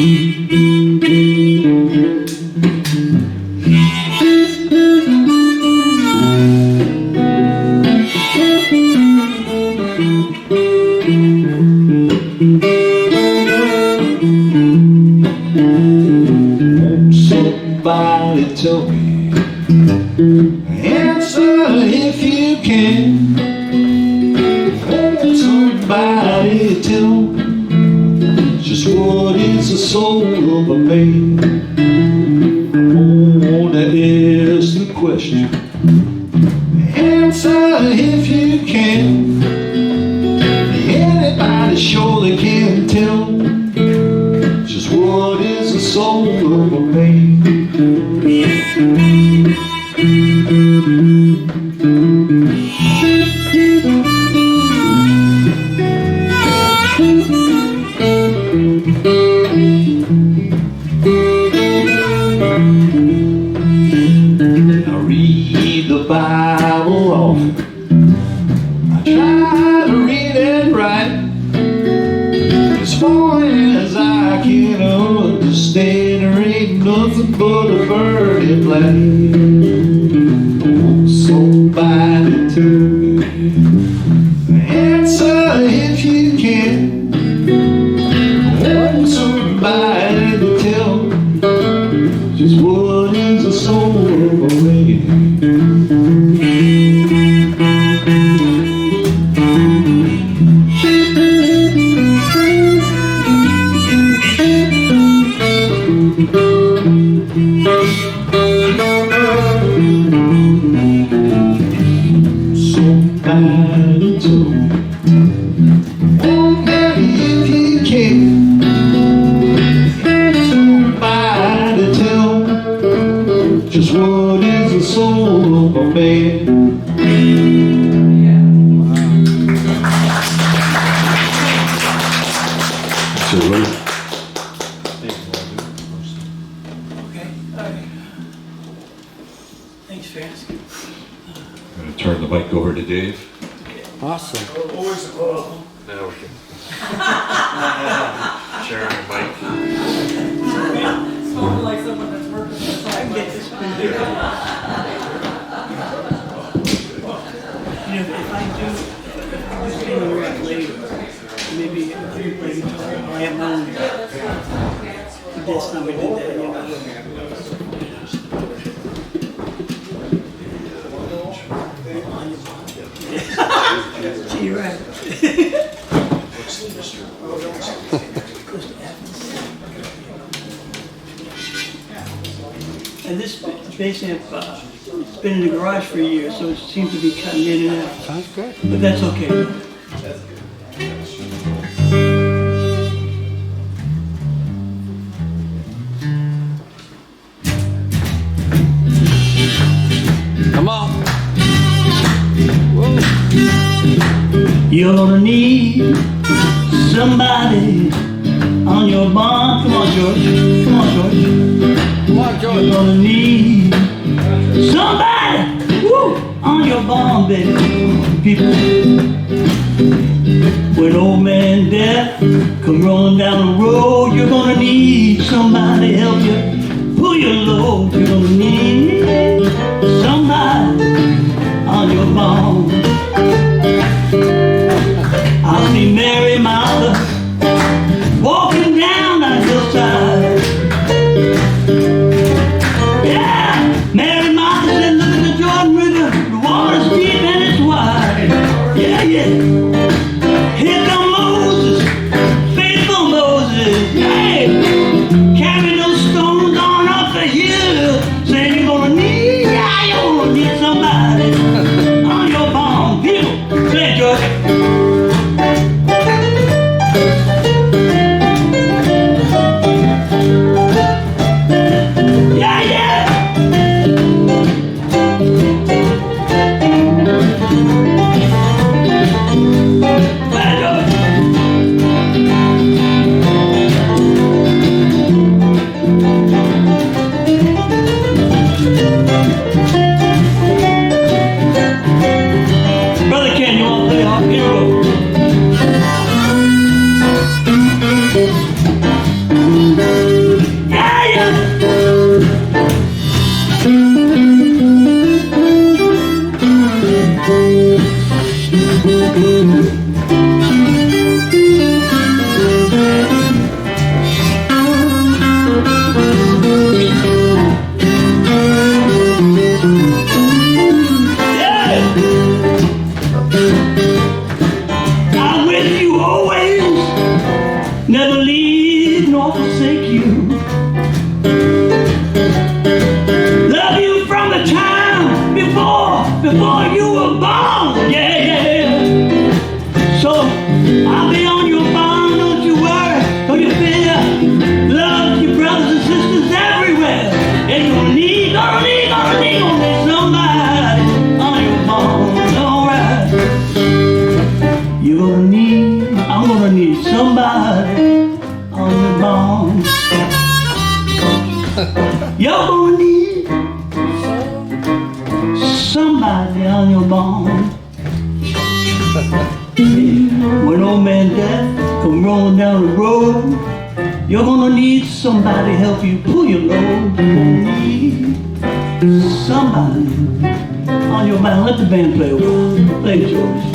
Somebody tell me, answer if you can. Somebody tell me, just what is the soul of a man? I wanna ask the question, answer if you can. Anybody surely can tell, just what is the soul of a man? I read the Bible often, I try to read it right, as far as I can understand. There ain't nothing but a burning flame. Oh, somebody tell me, answer if you can. Oh, somebody to tell me, just what is the soul of a man? Somebody tell me, oh baby if you can. Somebody tell me, just what is the soul of a man? Thanks for asking. I'm going to turn the mic over to Dave. Awesome. Now we can share the mic. Sounds like someone that's working on the side. Get this if I do stand around later, maybe I have my own. This number did that, you know. You're right. And this basically, it's been in the garage for a year, so it seems to be cutting in and out. Sounds good. But that's okay. Come on. Whoa. You're gonna need somebody on your barn. Come on, George. Come on, George. Come on, George. You're gonna need somebody on your barn, baby. People, when old man death come rolling down the road, you're gonna need somebody to help you pull your load. You're gonna need somebody on your barn. I see Mary Martha walking down that hillside. Yeah, Mary Martha said, look at the Jordan River, the water's deep and it's wide. Yeah, yeah. Here come Moses, faithful Moses. Hey, carry forsake you. Love you from the time before you were born. Yeah, yeah, yeah. So I'll be on your bond, don't you worry, don't you fear. Love your brothers and sisters everywhere. And you're gonna need somebody on your bond, alright. I'm gonna need somebody on your bond. You're gonna need somebody on your bond. When old man death come rolling down the road, you're gonna need somebody to help you pull your load. You're gonna need somebody on your band. Let the band play a while. Play George.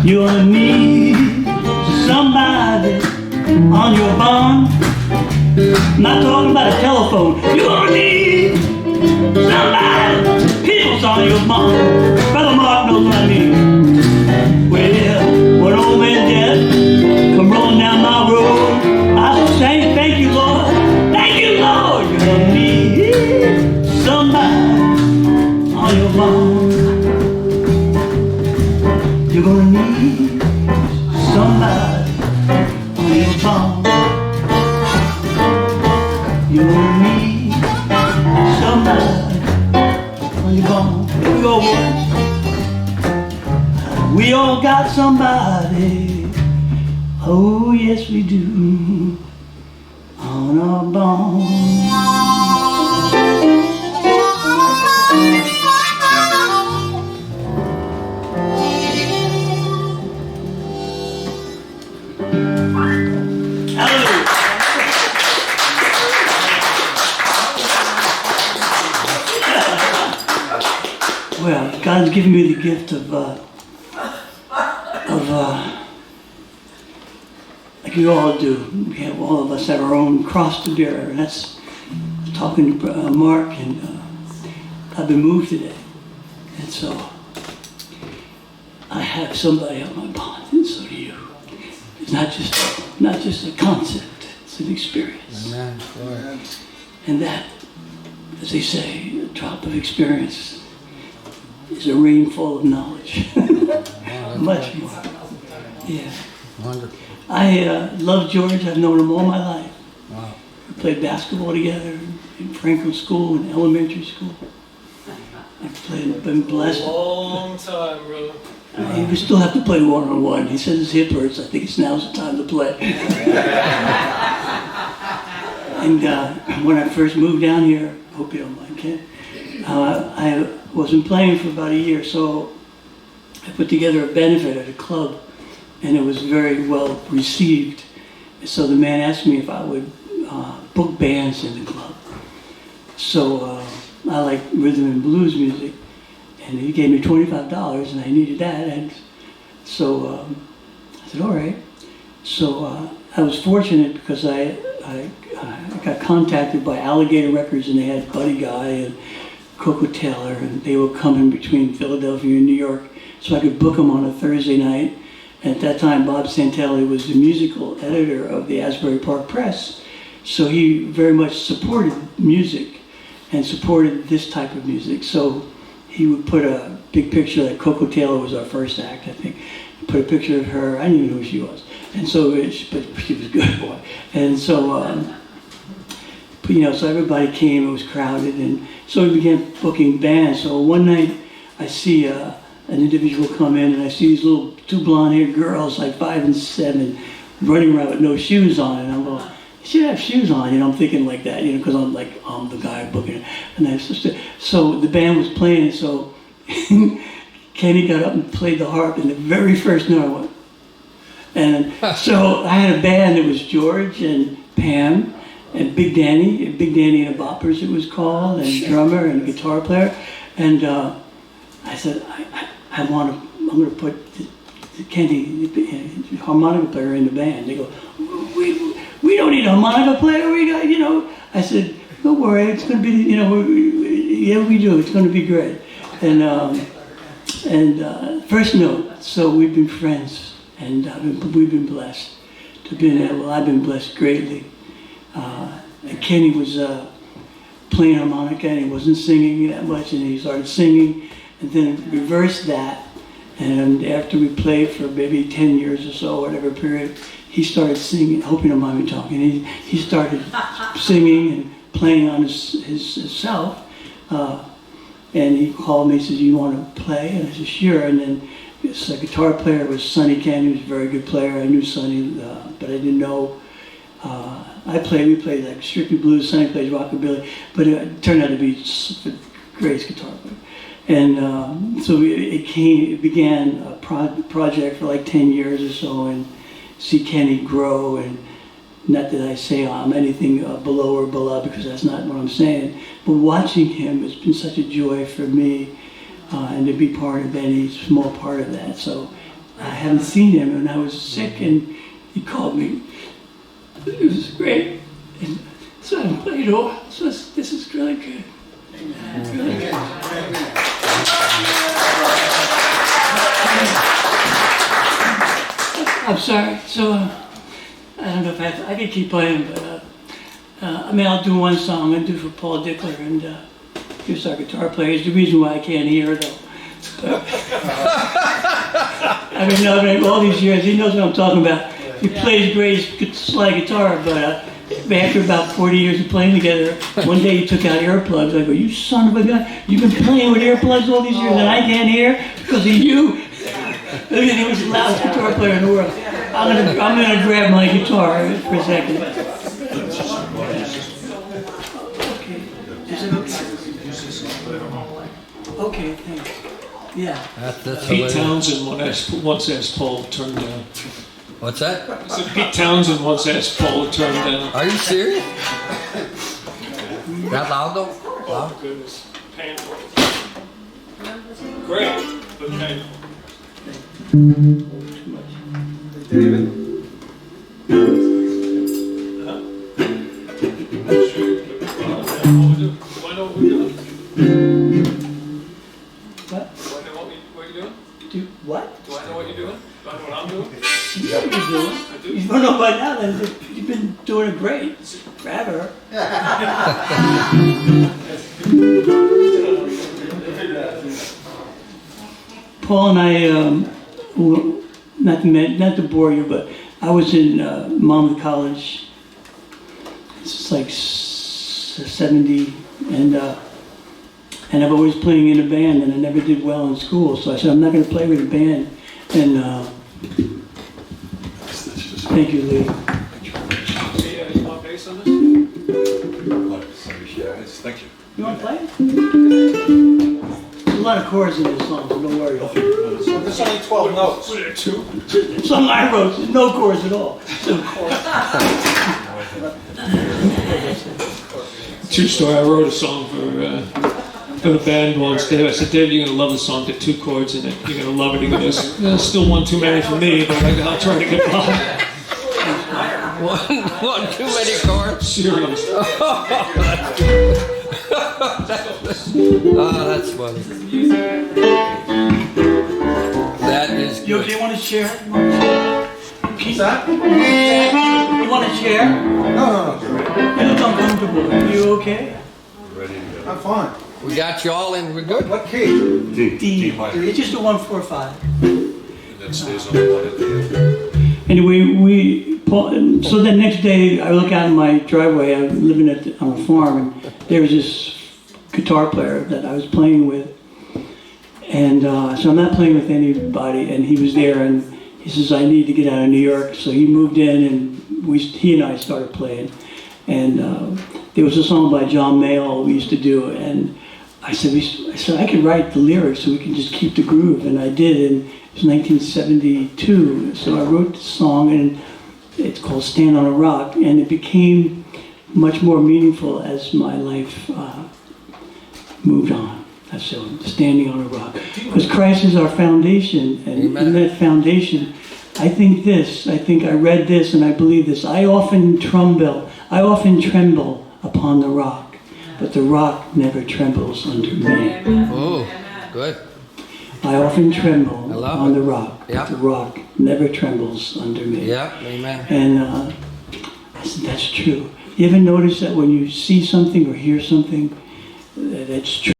You're gonna need somebody on your bond. I'm not talking about a telephone. You're gonna need somebody, people's on your bond. Brother Mark knows what I mean. Well, when old man death come rolling down my road, I say thank you, Lord. Thank you, Lord. You're gonna need somebody on your bond. You're gonna need somebody on your bond. You're gonna need somebody on your bond. Here we go, boys. We all got somebody, oh yes we do, on our bond. Well, God's given me the gift of like you all do. We have all of us have our own cross to bear, and that's talking to Mark, and I've been moved today, and so I have somebody on my bond, and so do you. It's not just a concept; it's an experience. Amen. Lord. And that, as they say, a drop of experience is a rainfall of knowledge. Much more. Yeah. Wonderful. I love George. I've known him all my life. Wow. We played basketball together in Franklin School and elementary school. I've been blessed. Long time, bro. We still have to play one-on-one. He says his hip hurts. I think now's the time to play. And when I first moved down here, I hope you don't mind, Ken, I wasn't playing for about a year, so I put together a benefit at a club, and it was very well received. So the man asked me if I would book bands in the club. So I like rhythm and blues music, and he gave me $25, and I needed that, and so I said, all right. So I was fortunate because I I got contacted by Alligator Records, and they had Buddy Guy and Coco Taylor, and they were coming between Philadelphia and New York, so I could book them on a Thursday night. And at that time, Bob Santelli was the musical editor of the Asbury Park Press, so he very much supported music and supported this type of music. So he would put a big picture, like Coco Taylor was our first act, I think. He put a picture of her, I didn't even know who she was. And so, but she was good, boy. And so, so everybody came, it was crowded, and so we began booking bands. So one night, I see an individual come in, and I see these little two blonde-haired girls, like 5 and 7, running around with no shoes on, and I'm going, you should have shoes on, I'm thinking like that, because I'm the guy booking it. And so the band was playing, so Kenny got up and played the harp, and the very first note I went. And so I had a band. It was George and Pam and Big Danny and the Boppers it was called, and drummer and guitar player. And I said, I'm going to put Kenny, the harmonica player, in the band. They go, we don't need a harmonica player. We got, I said, don't worry, it's going to be, yeah, we do. It's going to be great. And first note. So we've been friends. And we've been blessed to be there. Well, I've been blessed greatly. And Kenny was playing harmonica, and he wasn't singing that much, and he started singing, and then reversed that. And after we played for maybe 10 years or so, whatever period, he started singing. I hope you don't mind me talking. He started singing and playing on himself. And he called me and said, "You want to play?" And I said, "Sure." And then this guitar player was Sonny Ken, who was a very good player. I knew Sonny, but I didn't know. We played like strictly blues. Sonny plays rockabilly, but it turned out to be the greatest guitar player. And so it began a project for like 10 years or so, and see Kenny grow. And not that I say I'm anything below or below, because that's not what I'm saying. But watching him has been such a joy for me. And to be part of any small part of that. So I haven't seen him, and I was sick, and he called me. It was great. And so I played so this is really good. It's really good. I'm sorry. So I don't know if I could keep playing, but I'll do one song. I'll do for Paul Dickler, and he's our guitar player. It's the reason why I can't hear, though. I've been knowing all these years. He knows what I'm talking about. He plays great slide guitar, but after about 40 years of playing together, one day he took out earplugs. I go, "You son of a gun! You've been playing with earplugs all these years, and I can't hear because of you." He was the loudest guitar player in the world. I'm gonna grab my guitar for a second. Okay, thanks. Yeah. That's Pete Townsend once asked Paul to turn down. What's that? I said Pete Townsend once asked Paul to turn down. Are you serious? That loud though? Oh goodness, painful. Great, but painful. Too much. David? Do I know what we're doing? What? Do I know what you're doing? Do what? Do I know what you're doing? Do I know what I'm doing? You know what you're doing. I do. You don't know by now, then you've been doing it great forever. Paul and I, not to bore you, but I was in Monmouth College. It's like 70, and I've always playing in a band, and I never did well in school. So I said, I'm not going to play with a band. And thank you, Lee. Hey, you want bass on this? Thank you. You want to play? There's a lot of chords in this song, so don't worry. There's only 12 notes. What are there, 2? The song I wrote, there's no chords at all. True story. I wrote a song for the band once. Dave, I said, "Dave, you're gonna love the song. Get 2 chords in it. You're gonna love it." He goes, "Still one too many for me, but I'll try to get by." One too many chords. Serious. Oh, that's funny. That is You good. okay? Want to share? What's that? You want to share? No. You look uncomfortable. You okay? I'm fine. We got you all in. We're good. What key? D. It's just a 1-4-5. That stays on the one at the end. Anyway, so the next day I look out in my driveway. I'm living on a farm, and there was this guitar player that I was playing with. And so I'm not playing with anybody, and he was there, and he says, I need to get out of New York. So he moved in, and he and I started playing. And there was a song by John Mayall we used to do, and I said, I could write the lyrics so we can just keep the groove, and I did, and it was 1972. So I wrote the song, and it's called Stand on a Rock, and it became much more meaningful as my life moved on. So standing on a rock. Because Christ is our foundation, and in that foundation, I think I read this and I believe this. I often tremble upon the rock, but the rock never trembles under me. Oh, good. I often tremble love on it. the rock, Yeah. but the rock never trembles under me. Yeah, amen. And I said, that's true. You ever notice that when you see something or hear something, that's true?